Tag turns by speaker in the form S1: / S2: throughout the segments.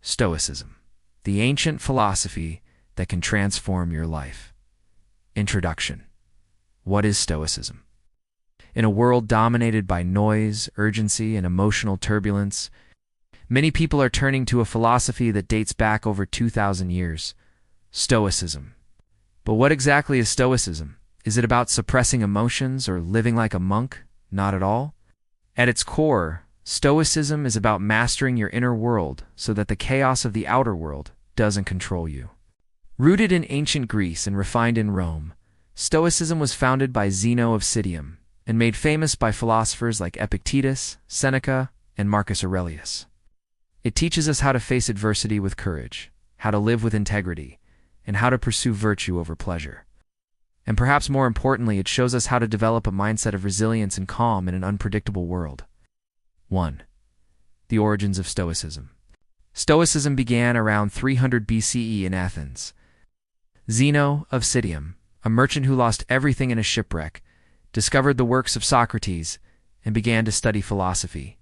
S1: Stoicism, the ancient philosophy that can transform your life. Introduction. What is Stoicism? In a world dominated by noise, urgency, and emotional turbulence, many people are turning to a philosophy that dates back over 2,000 years, Stoicism. But what exactly is Stoicism? Is it about suppressing emotions or living like a monk? Not at all. At its core, Stoicism is about mastering your inner world so that the chaos of the outer world doesn't control you. Rooted in ancient Greece and refined in Rome, Stoicism was founded by Zeno of Citium and made famous by philosophers like Epictetus, Seneca, and Marcus Aurelius. It teaches us how to face adversity with courage, how to live with integrity, and how to pursue virtue over pleasure. And perhaps more importantly, it shows us how to develop a mindset of resilience and calm in an unpredictable world. 1. The origins of Stoicism. Stoicism began around 300 BCE in Athens. Zeno of Citium, a merchant who lost everything in a shipwreck, discovered the works of Socrates and began to study philosophy.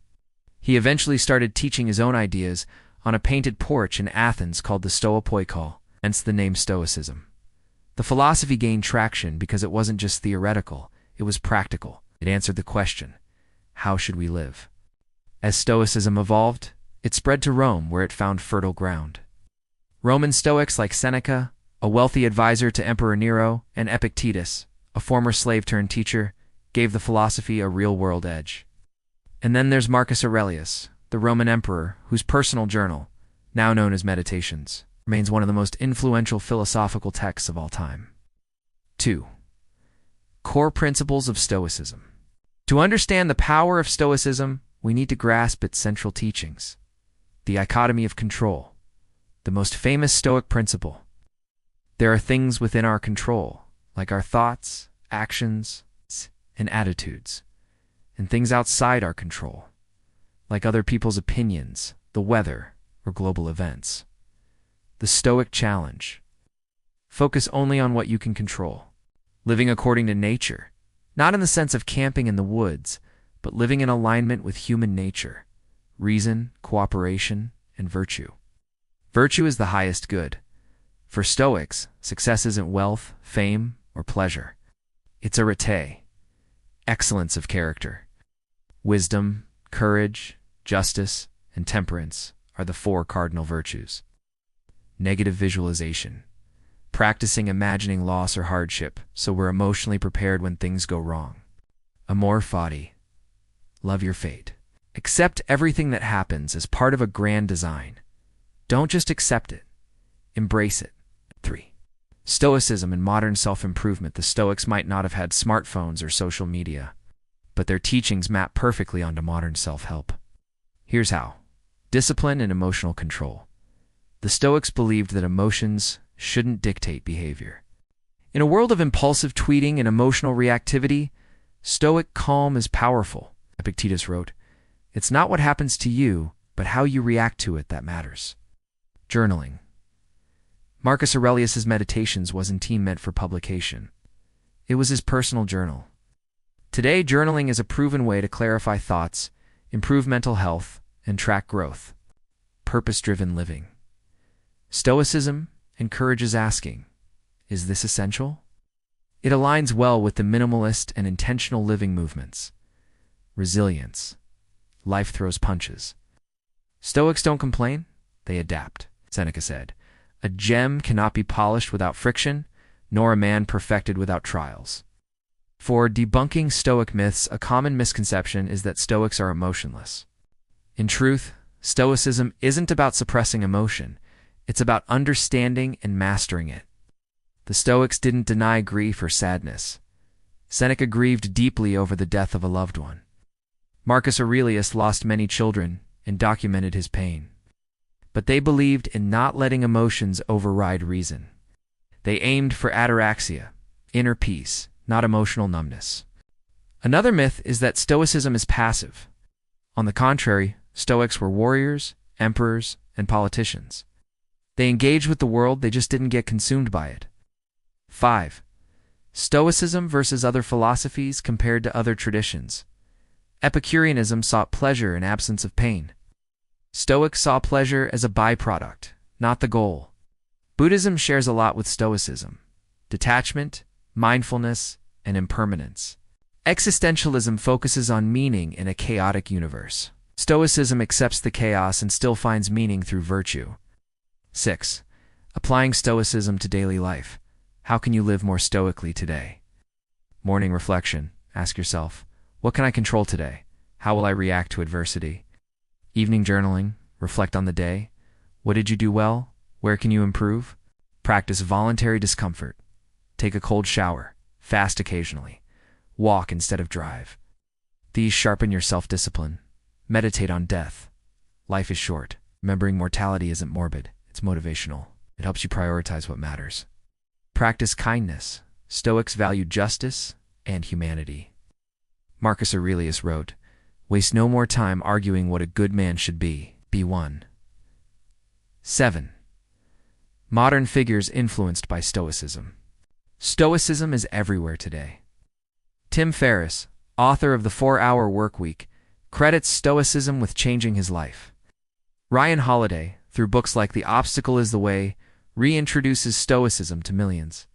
S1: He eventually started teaching his own ideas on a painted porch in Athens called the Stoipoikos, hence the name Stoicism. The philosophy gained traction because it wasn't just theoretical, it was practical. It answered the question, how should we live? As Stoicism evolved, it spread to Rome where it found fertile ground. Roman Stoics like Seneca, a wealthy advisor to Emperor Nero, and Epictetus, a former slave-turned-teacher, gave the philosophy a real-world edge. And then there's Marcus Aurelius, the Roman emperor, whose personal journal, now known as Meditations, remains one of the most influential philosophical texts of all time. 2. Core principles of Stoicism. To understand the power of Stoicism, we need to grasp its central teachings. The Dichotomy of Control, the most famous Stoic principle. There are things within our control, like our thoughts, actions, and attitudes, and things outside our control, like other people's opinions, the weather, or global events. The Stoic challenge. Focus only on what you can control. Living according to nature, not in the sense of camping in the woods, but living in alignment with human nature, reason, cooperation, and virtue. Virtue is the highest good. For Stoics, success isn't wealth, fame, or pleasure. It's arete, excellence of character. Wisdom, courage, justice, and temperance are the 4 cardinal virtues. Negative visualization. Practicing imagining loss or hardship so we're emotionally prepared when things go wrong. Amor Fati. Love your fate. Accept everything that happens as part of a grand design. Don't just accept it. Embrace it. 3. Stoicism and modern self-improvement. The Stoics might not have had smartphones or social media, but their teachings map perfectly onto modern self-help. Here's how. Discipline and emotional control. The Stoics believed that emotions shouldn't dictate behavior. In a world of impulsive tweeting and emotional reactivity, Stoic calm is powerful. Epictetus wrote, "It's not what happens to you, but how you react to it that matters." Journaling. Marcus Aurelius' Meditations wasn't meant for publication. It was his personal journal. Today, journaling is a proven way to clarify thoughts, improve mental health, and track growth. Purpose-driven living. Stoicism encourages asking, is this essential? It aligns well with the minimalist and intentional living movements. Resilience. Life throws punches. Stoics don't complain, they adapt. Seneca said, "A gem cannot be polished without friction, nor a man perfected without trials." For debunking Stoic myths, a common misconception is that Stoics are emotionless. In truth, Stoicism isn't about suppressing emotion. It's about understanding and mastering it. The Stoics didn't deny grief or sadness. Seneca grieved deeply over the death of a loved one. Marcus Aurelius lost many children and documented his pain. But they believed in not letting emotions override reason. They aimed for ataraxia, inner peace, not emotional numbness. Another myth is that Stoicism is passive. On the contrary, Stoics were warriors, emperors, and politicians. They engaged with the world, they just didn't get consumed by it. 5. Stoicism versus other philosophies compared to other traditions. Epicureanism sought pleasure in absence of pain. Stoics saw pleasure as a byproduct, not the goal. Buddhism shares a lot with Stoicism: detachment, mindfulness, and impermanence. Existentialism focuses on meaning in a chaotic universe. Stoicism accepts the chaos and still finds meaning through virtue. 6. Applying Stoicism to daily life. How can you live more stoically today? Morning reflection. Ask yourself, what can I control today? How will I react to adversity? Evening journaling. Reflect on the day. What did you do well? Where can you improve? Practice voluntary discomfort. Take a cold shower. Fast occasionally. Walk instead of drive. These sharpen your self-discipline. Meditate on death. Life is short. Remembering mortality isn't morbid. It's motivational. It helps you prioritize what matters. Practice kindness. Stoics value justice and humanity. Marcus Aurelius wrote, "Waste no more time arguing what a good man should be. Be one." 7. Modern figures influenced by Stoicism. Stoicism is everywhere today. Tim Ferriss, author of The 4-Hour Workweek, credits Stoicism with changing his life. Ryan Holiday, through books like The Obstacle is the Way, reintroduces Stoicism to millions.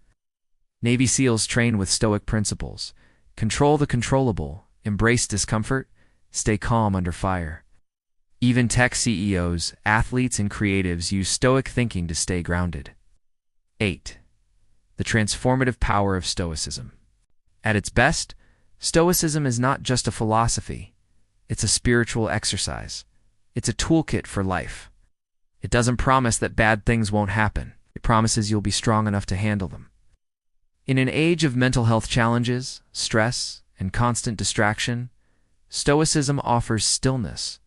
S1: Navy SEALs train with Stoic principles: control the controllable, embrace discomfort, stay calm under fire. Even tech CEOs, athletes, and creatives use Stoic thinking to stay grounded. 8. The transformative power of Stoicism. At its best, Stoicism is not just a philosophy. It's a spiritual exercise. It's a toolkit for life. It doesn't promise that bad things won't happen. It promises you'll be strong enough to handle them. In an age of mental health challenges, stress, and constant distraction, Stoicism offers stillness.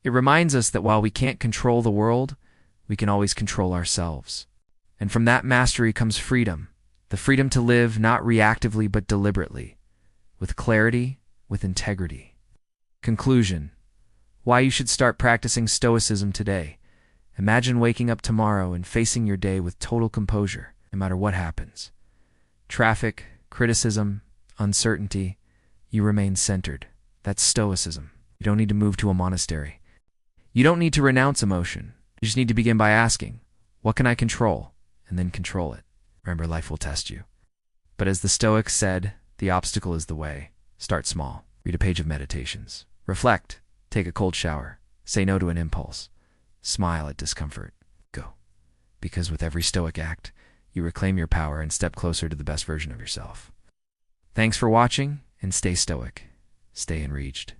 S1: It reminds us that while we can't control the world, we can always control ourselves. And from that mastery comes freedom, the freedom to live not reactively but deliberately, with clarity, with integrity. Conclusion: why you should start practicing Stoicism today. Imagine waking up tomorrow and facing your day with total composure, no matter what happens. Traffic, criticism, uncertainty, you remain centered. That's Stoicism. You don't need to move to a monastery. You don't need to renounce emotion. You just need to begin by asking, what can I control? And then control it. Remember, life will test you. But as the Stoics said, the obstacle is the way. Start small. Read a page of meditations. Reflect. Take a cold shower. Say no to an impulse. Smile at discomfort. Go. Because with every Stoic act, you reclaim your power and step closer to the best version of yourself. Thanks for watching, and stay Stoic. Stay enraged.